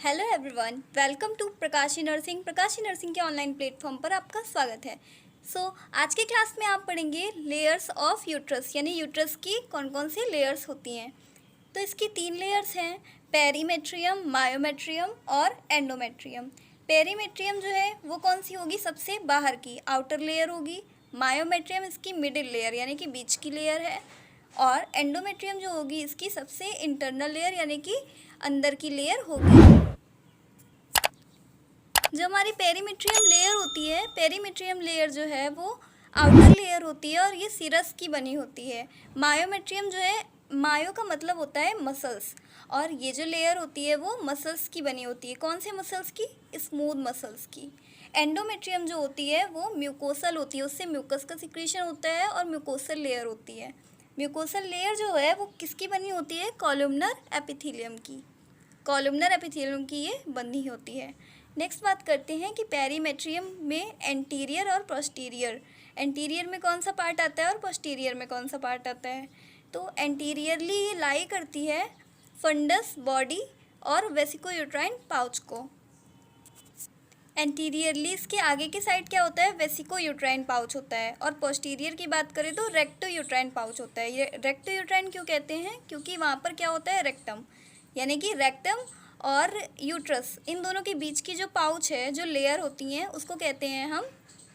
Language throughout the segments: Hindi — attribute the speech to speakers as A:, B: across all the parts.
A: Hello everyone, welcome to Prakashi nursing. Prakashi nursing के ऑनलाइन प्लेटफॉर्म पर आपका स्वागत है। आज के क्लास में आप पढ़ेंगे लेयर्स ऑफ यूट्रस, यानी यूट्रस की कौन कौन सी लेयर्स होती हैं। तो इसकी 3 लेयर्स हैं, पेरीमेट्रियम, मायोमेट्रियम और एंडोमेट्रियम। पेरीमेट्रियम जो है वो कौन सी होगी, सबसे बाहर की आउटर लेयर होगी। मायोमेट्रियम इसकी मिडिल लेयर यानी कि बीच की लेयर है। और एंडोमेट्रियम जो होगी इसकी सबसे इंटरनल लेयर यानी कि अंदर की लेयर होगी। जो हमारी पेरीमेट्रियम लेयर होती है, पेरीमेट्रियम लेयर जो है वो आउटर लेयर होती है और ये सिरस की बनी होती है। मायोमेट्रियम जो है, मायो का मतलब होता है मसल्स, और ये जो लेयर होती है वो मसल्स की बनी होती है। कौन से मसल्स की? स्मूथ मसल्स की। एंडोमेट्रियम जो होती है वो म्यूकोसल होती है, उससे म्यूकस का सिक्रीशन होता है और म्यूकोसल लेयर होती है। म्यूकोसल लेयर जो है वो किसकी बनी होती है? कॉलमनर एपिथेलियम की। कॉलमनर एपिथेलियम की ये बनी होती है। नेक्स्ट बात करते हैं कि पेरीमेट्रियम में एंटीरियर और पोस्टीरियर, एंटीरियर में कौन सा पार्ट आता है और पोस्टीरियर में कौन सा पार्ट आता है। तो एंटीरियरली ये लाई करती है फंडस बॉडी और वेसिकोयूट्राइन पाउच को। एंटीरियरली इसके आगे की साइड क्या होता है? वेसिकोयूट्राइन पाउच होता है। और पोस्टीरियर की बात करें तो रेक्टोयूट्राइन पाउच होता है। ये रेक्टोयूट्राइन क्यों कहते हैं? क्योंकि वहाँ पर क्या होता है? रेक्टम, यानी कि रेक्टम और यूट्रस, इन दोनों के बीच की जो पाउच है, जो लेयर होती हैं, उसको कहते हैं हम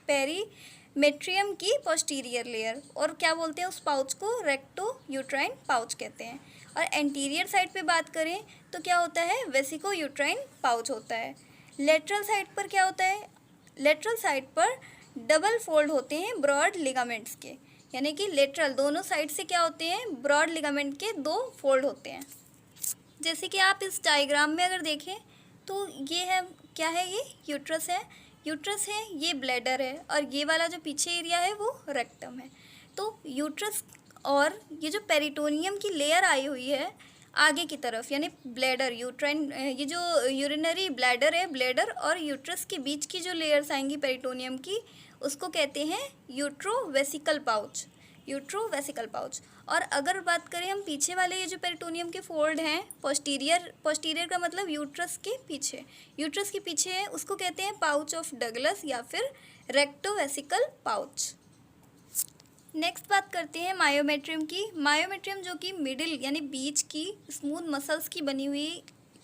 A: पेरीमेट्रियम की पोस्टीरियर लेयर। और क्या बोलते हैं उस पाउच को? रेक्टोयूट्राइन पाउच कहते हैं। और एंटीरियर साइड पे बात करें तो क्या होता है? वेसिकोयूट्राइन पाउच होता है। लेटरल साइड पर क्या होता है? लेटरल साइड पर डबल फोल्ड होते हैं ब्रॉड लिगामेंट्स के, यानी कि लेटरल दोनों साइड से क्या होते हैं? ब्रॉड लिगामेंट के 2 फोल्ड होते हैं। जैसे कि आप इस डायग्राम में अगर देखें तो ये है, क्या है? ये यूट्रस है, यूट्रस है, ये ब्लैडर है, और ये वाला जो पीछे एरिया है वो रेक्टम है। तो यूट्रस और ये जो पेरिटोनियम की लेयर आई हुई है आगे की तरफ, यानी ब्लैडर, यूट्राइन, ये जो यूरिनरी ब्लैडर है, ब्लैडर और यूट्रस के बीच की जो लेयर्स आएंगी पेरिटोनियम की, उसको कहते हैं यूट्रोवेसिकल पाउच, यूट्रोवेसिकल पाउच। और अगर बात करें हम पीछे वाले ये जो पेरिटोनियम के फोल्ड हैं, पोस्टीरियर, पोस्टीरियर का मतलब यूट्रस के पीछे, यूट्रस के पीछे है, उसको कहते हैं पाउच ऑफ डगलस या फिर रेक्टोवेसिकल पाउच। नेक्स्ट बात करते हैं मायोमेट्रियम की। मायोमेट्रियम जो कि मिडिल यानी बीच की स्मूथ मसल्स की बनी हुई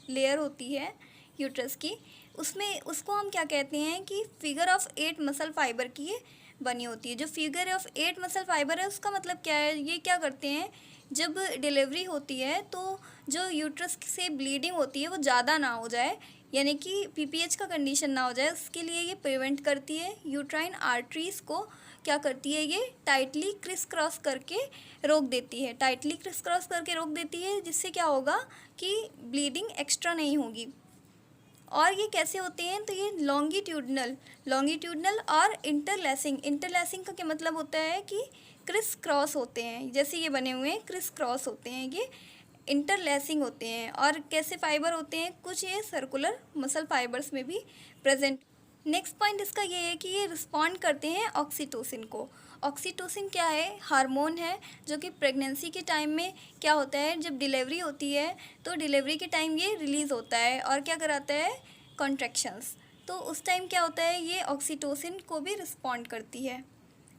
A: लेयर होती है यूट्रस की, उसमें उसको हम क्या कहते हैं कि फिगर ऑफ 8 मसल फाइबर की ये बनी होती है। जो फिगर ऑफ 8 मसल फाइबर है उसका मतलब क्या है? ये क्या करते हैं, जब डिलीवरी होती है तो जो यूट्रस से ब्लीडिंग होती है वो ज़्यादा ना हो जाए, यानी कि पीपीएच का कंडीशन ना हो जाए, उसके लिए ये प्रिवेंट करती है। यूट्राइन आर्टरीज को क्या करती है? ये टाइटली क्रिस क्रॉस करके रोक देती है, टाइटली क्रिस क्रॉस करके रोक देती है, जिससे क्या होगा कि ब्लीडिंग एक्स्ट्रा नहीं होगी। और ये कैसे होते हैं? तो ये लॉन्गिट्यूडनल और इंटरलैसिंग, इंटरलैसिंग का क्या मतलब होता है कि क्रिस क्रॉस होते हैं, जैसे ये बने हुए हैं क्रिस क्रॉस होते हैं, ये इंटरलैसिंग होते हैं। और कैसे फाइबर होते हैं? कुछ ये सर्कुलर मसल फाइबर्स में भी प्रेजेंट। नेक्स्ट पॉइंट इसका ये है कि ये रिस्पॉन्ड करते हैं ऑक्सीटोसिन को। ऑक्सीटोसिन क्या है? हार्मोन है जो कि प्रेगनेंसी के टाइम में क्या होता है, जब डिलीवरी होती है तो डिलीवरी के टाइम ये रिलीज़ होता है और क्या कराता है? कॉन्ट्रैक्शंस। तो उस टाइम क्या होता है? ये ऑक्सीटोसिन को भी रिस्पॉन्ड करती है,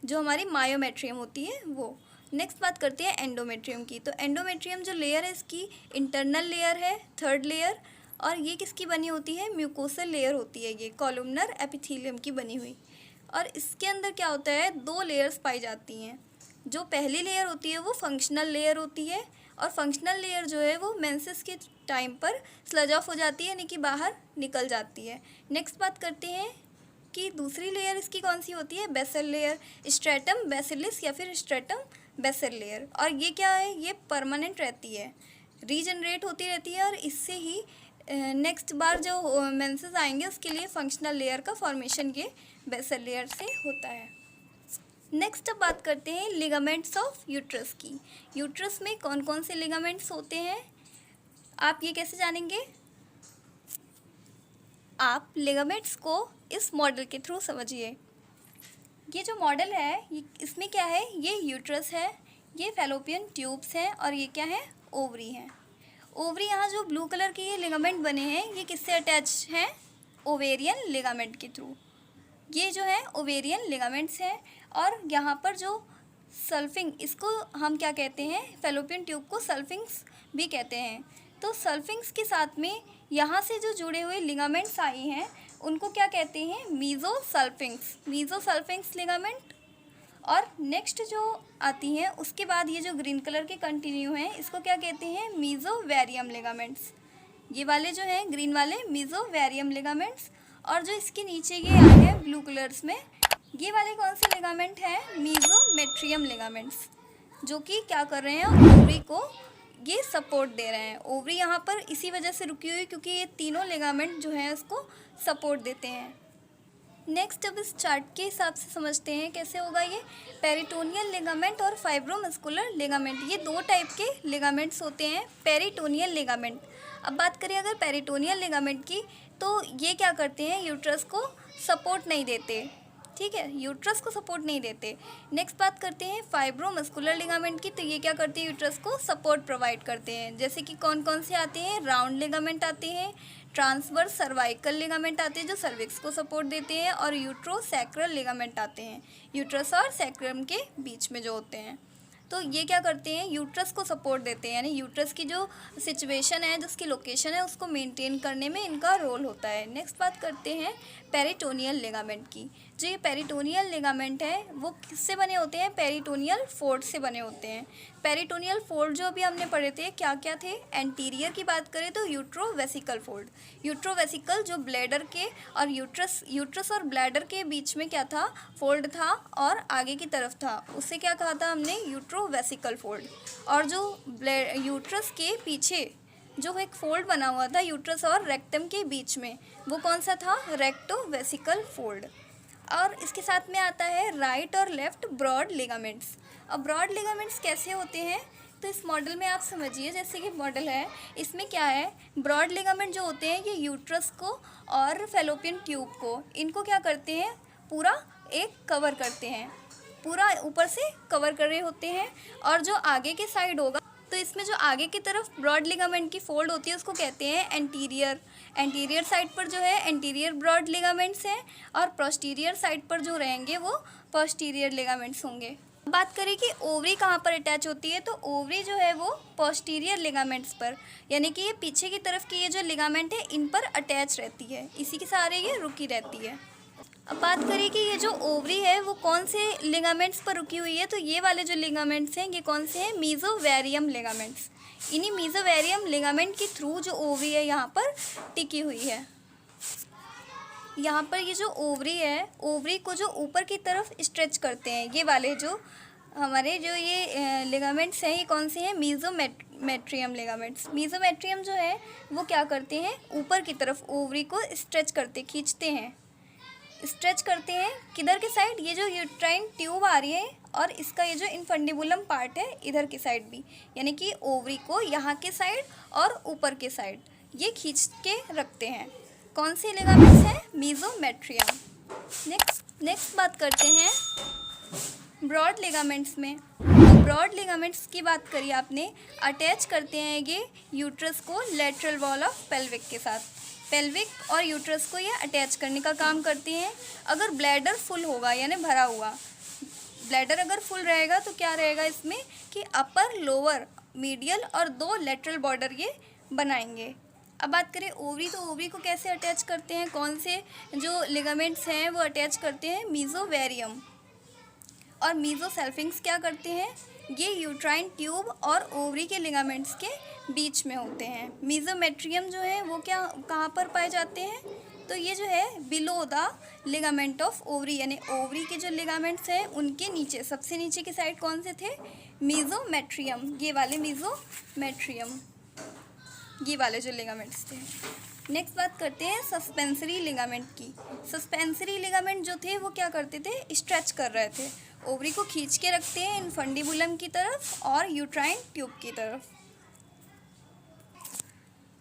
A: जो हमारी मायोमेट्रियम होती है वो। नेक्स्ट बात करते हैं एंडोमेट्रियम की। तो एंडोमेट्रियम जो लेयर है इसकी इंटरनल लेयर है, 3rd लेयर, और ये किसकी बनी होती है? म्यूकोसल लेयर होती है, ये कॉलमनर एपिथेलियम की बनी हुई। और इसके अंदर क्या होता है? 2 लेयर्स पाई जाती हैं। जो पहली लेयर होती है वो फंक्शनल लेयर होती है, और फंक्शनल लेयर जो है वो मेंसेस के टाइम पर स्लज ऑफ हो जाती है, यानी कि बाहर निकल जाती है। नेक्स्ट बात करते हैं कि दूसरी लेयर इसकी कौन सी होती है? बेसल लेयर, स्ट्रेटम बेसिलिस या फिर स्ट्रेटम बेसल लेयर। और ये क्या है? ये परमानेंट रहती है, रीजनरेट होती रहती है, और इससे ही नेक्स्ट बार जो मेंसेस आएंगे उसके लिए फंक्शनल लेयर का फॉर्मेशन ये बेसल लेयर से होता है। नेक्स्ट अब बात करते हैं लिगामेंट्स ऑफ यूट्रस की। यूट्रस में कौन कौन से लिगामेंट्स होते हैं, आप ये कैसे जानेंगे? आप लिगामेंट्स को इस मॉडल के थ्रू समझिए। ये जो मॉडल है इसमें क्या है? ये यूट्रस है, ये फैलोपियन ट्यूब्स हैं, और ये क्या है? ओवरी हैं। ओवरी यहाँ जो ब्लू कलर के ये लिगामेंट बने हैं ये किससे अटैच हैं? ओवेरियन लिगामेंट के थ्रू। ये जो है ओवेरियन लिगामेंट्स हैं। और यहाँ पर जो सल्फिंग, इसको हम क्या कहते हैं? फैलोपियन ट्यूब को सल्फिंग्स भी कहते हैं। तो सल्फिंग्स के साथ में यहाँ से जो जुड़े हुए लिगामेंट्स आए हैं उनको क्या कहते हैं? मीजोसल्फिंग्स, मीजोसल्फिंग्स लिगामेंट। और नेक्स्ट जो आती हैं उसके बाद ये जो ग्रीन कलर के कंटिन्यू हैं इसको क्या कहते हैं? मीजोवेरियम लिगामेंट्स। ये वाले जो हैं ग्रीन वाले मीजोवेरियम लिगामेंट्स। और जो इसके नीचे ये आए हैं ब्लू कलर्स में, ये वाले कौन से लिगामेंट हैं? मीजोमेट्रियम लिगामेंट्स, जो कि क्या कर रहे हैं? ओवरी को ये सपोर्ट दे रहे हैं। ओवरी यहाँ पर इसी वजह से रुकी हुई क्योंकि ये तीनों लिगामेंट जो हैं उसको सपोर्ट देते हैं। नेक्स्ट अब इस चार्ट के हिसाब से समझते हैं कैसे होगा ये। पेरिटोनियल लिगामेंट और फाइब्रोमस्कुलर लिगामेंट, ये दो टाइप के लिगामेंट्स होते हैं। पेरिटोनियल लिगामेंट, अब बात करें अगर पेरिटोनियल लिगामेंट की, तो ये क्या करते हैं? यूट्रस को सपोर्ट नहीं देते, ठीक है, यूट्रस को सपोर्ट नहीं देते। नेक्स्ट बात करते हैं फाइब्रोमस्कुलर लिगामेंट की, तो ये क्या करते हैं? यूट्रस को सपोर्ट प्रोवाइड करते हैं। जैसे कि कौन कौन से आते हैं? राउंड लिगामेंट आते हैं, ट्रांसवर्स सर्वाइकल लिगामेंट आते हैं जो सर्विक्स को सपोर्ट देते हैं, और यूट्रोसैक्रल लिगामेंट आते हैं, यूट्रस और सैक्रम के बीच में जो होते हैं। तो ये क्या करते हैं? यूट्रस को सपोर्ट देते हैं, यानी यूट्रस की जो सिचुएशन है, जिसकी लोकेशन है, उसको मेंटेन करने में इनका रोल होता है। नेक्स्ट बात करते हैं पेरिटोनियल लिगामेंट की। जो ये पेरिटोनियल लिगामेंट है वो किससे बने होते हैं? पेरिटोनियल फोल्ड से बने होते हैं। पेरिटोनियल फोल्ड जो अभी हमने पढ़े थे क्या क्या थे? एंटीरियर की बात करें तो यूट्रोवेसिकल फोल्ड, यूट्रोवेसिकल जो ब्लैडर के और यूट्रस और ब्लैडर के बीच में क्या था? फोल्ड था, और आगे की तरफ था, उससे क्या कहा था हमने? यूट्रोवेसिकल फोल्ड। और जो यूट्रस के पीछे जो एक फोल्ड बना हुआ था यूट्रस और रेक्टम के बीच में, वो कौन सा था? रेक्टोवेसिकल फोल्ड। और इसके साथ में आता है राइट और लेफ्ट ब्रॉड लिगामेंट्स। अब ब्रॉड लिगामेंट्स कैसे होते हैं? तो इस मॉडल में आप समझिए, जैसे कि मॉडल है, इसमें क्या है? ब्रॉड लिगामेंट जो होते हैं ये यूट्रस को और फैलोपियन ट्यूब को, इनको क्या करते हैं? पूरा एक कवर करते हैं, पूरा ऊपर से कवर कर रहे होते हैं। और जो आगे के साइड होगा, तो इसमें जो आगे की तरफ ब्रॉड लिगामेंट की फोल्ड होती है उसको कहते हैं एंटीरियर। एंटीरियर साइड पर जो है एंटीरियर ब्रॉड लिगामेंट्स हैं, और पोस्टीरियर साइड पर जो रहेंगे वो पोस्टीरियर लिगामेंट्स होंगे। बात करें कि ओवरी कहाँ पर अटैच होती है, तो ओवरी जो है वो पोस्टीरियर लिगामेंट्स पर, यानी कि ये पीछे की तरफ की ये जो लिगामेंट है इन पर अटैच रहती है, इसी के सहारे ये रुकी रहती है। अब बात करें कि ये जो ओवरी है वो कौन से लिगामेंट्स पर रुकी हुई है, तो ये वाले जो लिगामेंट्स हैं ये कौन से हैं? मीजोवेरियम लिगामेंट्स। इन्हीं मीजोवेरियम लिगामेंट के थ्रू जो ओवरी है यहाँ पर टिकी हुई है। यहाँ पर ये जो ओवरी है, ओवरी को जो ऊपर की तरफ स्ट्रेच करते हैं ये वाले जो हमारे जो ये लिगामेंट्स हैं, ये कौन से हैं? मीजोमेट्रियम लिगामेंट्स। मीजोमेट्रियम जो है वो क्या करते हैं? ऊपर की तरफ ओवरी को स्ट्रेच करते, खींचते हैं, स्ट्रेच करते हैं। किधर के साइड? ये जो यूट्राइन ट्यूब आ रही है और इसका ये जो इनफंडिबुलम पार्ट है इधर की साइड भी, यानी कि ओवरी को यहाँ के साइड और ऊपर के साइड ये खींच के रखते हैं। कौन से लिगामेंट्स हैं? मीजोमेट्रियम। नेक्स्ट बात करते हैं ब्रॉड लिगामेंट्स में। तो ब्रॉड लिगामेंट्स की बात करी आपने, अटैच करते हैं ये यूट्रस को लेटरल वॉल ऑफ पेल्विक के साथ। पेल्विक और यूट्रस को ये अटैच करने का काम करती हैं। अगर ब्लैडर फुल होगा यानी भरा हुआ, ब्लैडर अगर फुल रहेगा तो क्या रहेगा इसमें कि अपर, लोअर, मीडियल और 2 लेटरल बॉर्डर ये बनाएंगे। अब बात करें ओवरी, तो ओवरी को कैसे अटैच करते हैं? कौन से जो लिगामेंट्स हैं वो अटैच करते हैं? मीजोवेरियम। और मीजोसल्फिंग्स क्या करते हैं? ये यूट्राइन ट्यूब और ओवरी के लिगामेंट्स के बीच में होते हैं। मीजोमेट्रियम जो है वो क्या, कहाँ पर पाए जाते हैं? तो ये जो है below the ligament of ovary, यानी ओवरी के जो लिगामेंट्स हैं उनके नीचे, सबसे नीचे की साइड कौन से थे? मीजोमेट्रियम, ये वाले मीजोमेट्रियम, ये वाले जो लिगामेंट्स थे। नेक्स्ट बात करते हैं सस्पेंसरी लिगामेंट की। सस्पेंसरी लिगामेंट जो थे वो क्या करते थे? स्ट्रेच कर रहे थे, ओवरी को खींच के रखते हैं इनफंडिबुलम की तरफ और यूट्राइन ट्यूब की तरफ।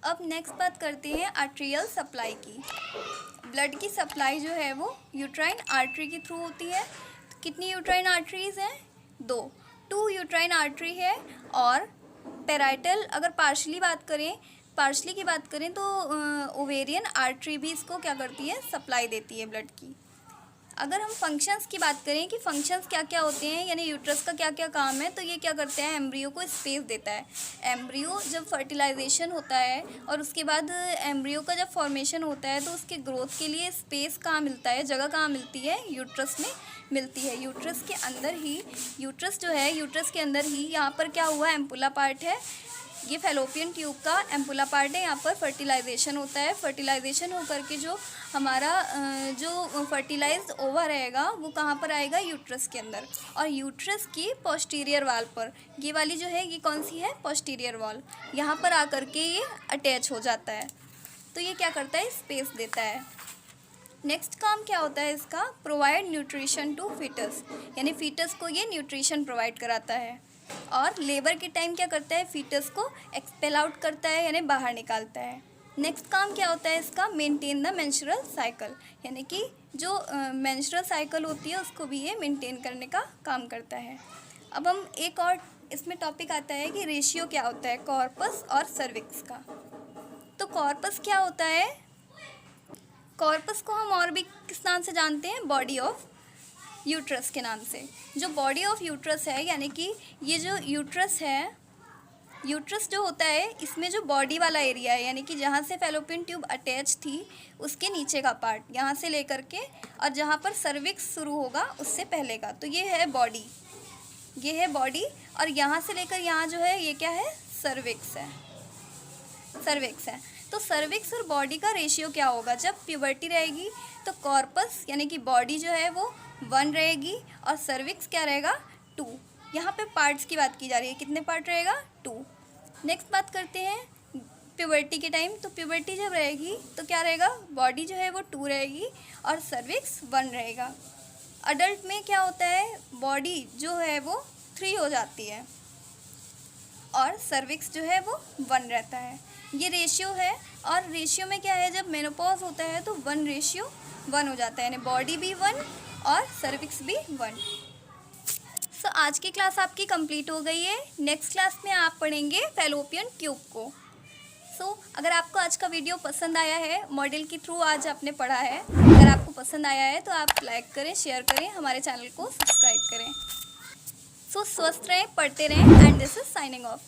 A: अब नेक्स्ट बात करते हैं आर्टेरियल सप्लाई की। ब्लड की सप्लाई जो है वो यूट्राइन आर्टरी के थ्रू होती है। तो कितनी यूट्राइन आर्टरीज हैं? 2 यूट्राइन आर्टरी है और पैराइटल अगर पार्शली की बात करें तो ओवेरियन आर्टरी भी इसको क्या करती है, सप्लाई देती है ब्लड की। अगर हम फंक्शंस की बात करें कि फंक्शंस क्या क्या होते हैं, यानी यूट्रस का क्या क्या काम है, तो ये क्या करते हैं, एम्ब्रियो को स्पेस देता है। एम्ब्रियो जब फर्टिलाइजेशन होता है और उसके बाद एम्ब्रियो का जब फॉर्मेशन होता है तो उसके ग्रोथ के लिए स्पेस कहाँ मिलता है, जगह कहाँ मिलती है, यूट्रस में मिलती है। यूट्रस के अंदर ही, यूट्रस जो है, यूट्रस के अंदर ही यहाँ पर क्या हुआ, एम्पुला पार्ट है, ये फैलोपियन ट्यूब का एम्पुला पार्ट है। यहाँ पर फर्टिलाइजेशन होता है। फर्टिलाइजेशन होकर के जो हमारा जो फर्टिलाइज्ड ओवा रहेगा वो कहाँ पर आएगा, यूट्रस के अंदर। और यूट्रस की पोस्टीरियर वॉल पर, ये वाली जो है ये कौन सी है, पोस्टीरियर वॉल, यहाँ पर आकर के ये अटैच हो जाता है। तो ये क्या करता है, स्पेस देता है। नेक्स्ट काम क्या होता है इसका, प्रोवाइड न्यूट्रिशन टू फीटस, यानी फीटस को ये न्यूट्रिशन प्रोवाइड कराता है। और लेबर के टाइम क्या करता है, फीटस को एक्सपेल आउट करता है, यानी बाहर निकालता है। नेक्स्ट काम क्या होता है इसका, मेंटेन द मेंस्ट्रुअल साइकिल, यानी कि जो मेंस्ट्रुअल साइकिल होती है उसको भी ये मेंटेन करने का काम करता है। अब हम एक और इसमें टॉपिक आता है कि रेशियो क्या होता है कॉर्पस और सर्विक्स का। तो कॉर्पस क्या होता है, कॉर्पस को हम और भी किस नाम से जानते हैं, बॉडी ऑफ यूट्रस के नाम से। जो बॉडी ऑफ यूट्रस है, यानी कि ये जो यूट्रस है, यूट्रस जो होता है इसमें जो बॉडी वाला एरिया है, यानी कि जहाँ से फैलोपियन ट्यूब अटैच थी उसके नीचे का पार्ट, यहाँ से लेकर के और जहाँ पर सर्विक्स शुरू होगा उससे पहले का, तो ये है बॉडी, ये है बॉडी। और यहाँ से लेकर यहाँ जो है ये क्या है, सर्विक्स है, सर्विक्स है। तो सर्विक्स और बॉडी का रेशियो क्या होगा, जब प्यूबर्टी रहेगी तो कॉर्पस यानी कि बॉडी जो है वो 1 रहेगी और सर्विक्स क्या रहेगा, 2। यहाँ पे पार्ट्स की बात की जा रही है, कितने पार्ट रहेगा, 2। नेक्स्ट बात करते हैं प्यूबर्टी के टाइम। तो प्यूबर्टी जब रहेगी तो क्या रहेगा, बॉडी जो है वो 2 रहेगी और सर्विक्स 1 रहेगा। अडल्ट में क्या होता है, बॉडी जो है वो 3 हो जाती है और सर्विक्स जो है वो 1 रहता है। ये रेशियो है। और रेशियो में क्या है, जब मेनोपॉज होता है तो 1:1 हो जाता है, यानी बॉडी भी 1 और सर्विक्स भी 1। सो आज की क्लास आपकी कंप्लीट हो गई है। नेक्स्ट क्लास में आप पढ़ेंगे फैलोपियन ट्यूब को। सो अगर आपको आज का वीडियो पसंद आया है, मॉडल के थ्रू आज आपने पढ़ा है, अगर आपको पसंद आया है तो आप लाइक करें, शेयर करें, हमारे चैनल को सब्सक्राइब करें। सो स्वस्थ रहें, पढ़ते रहें and this is signing off.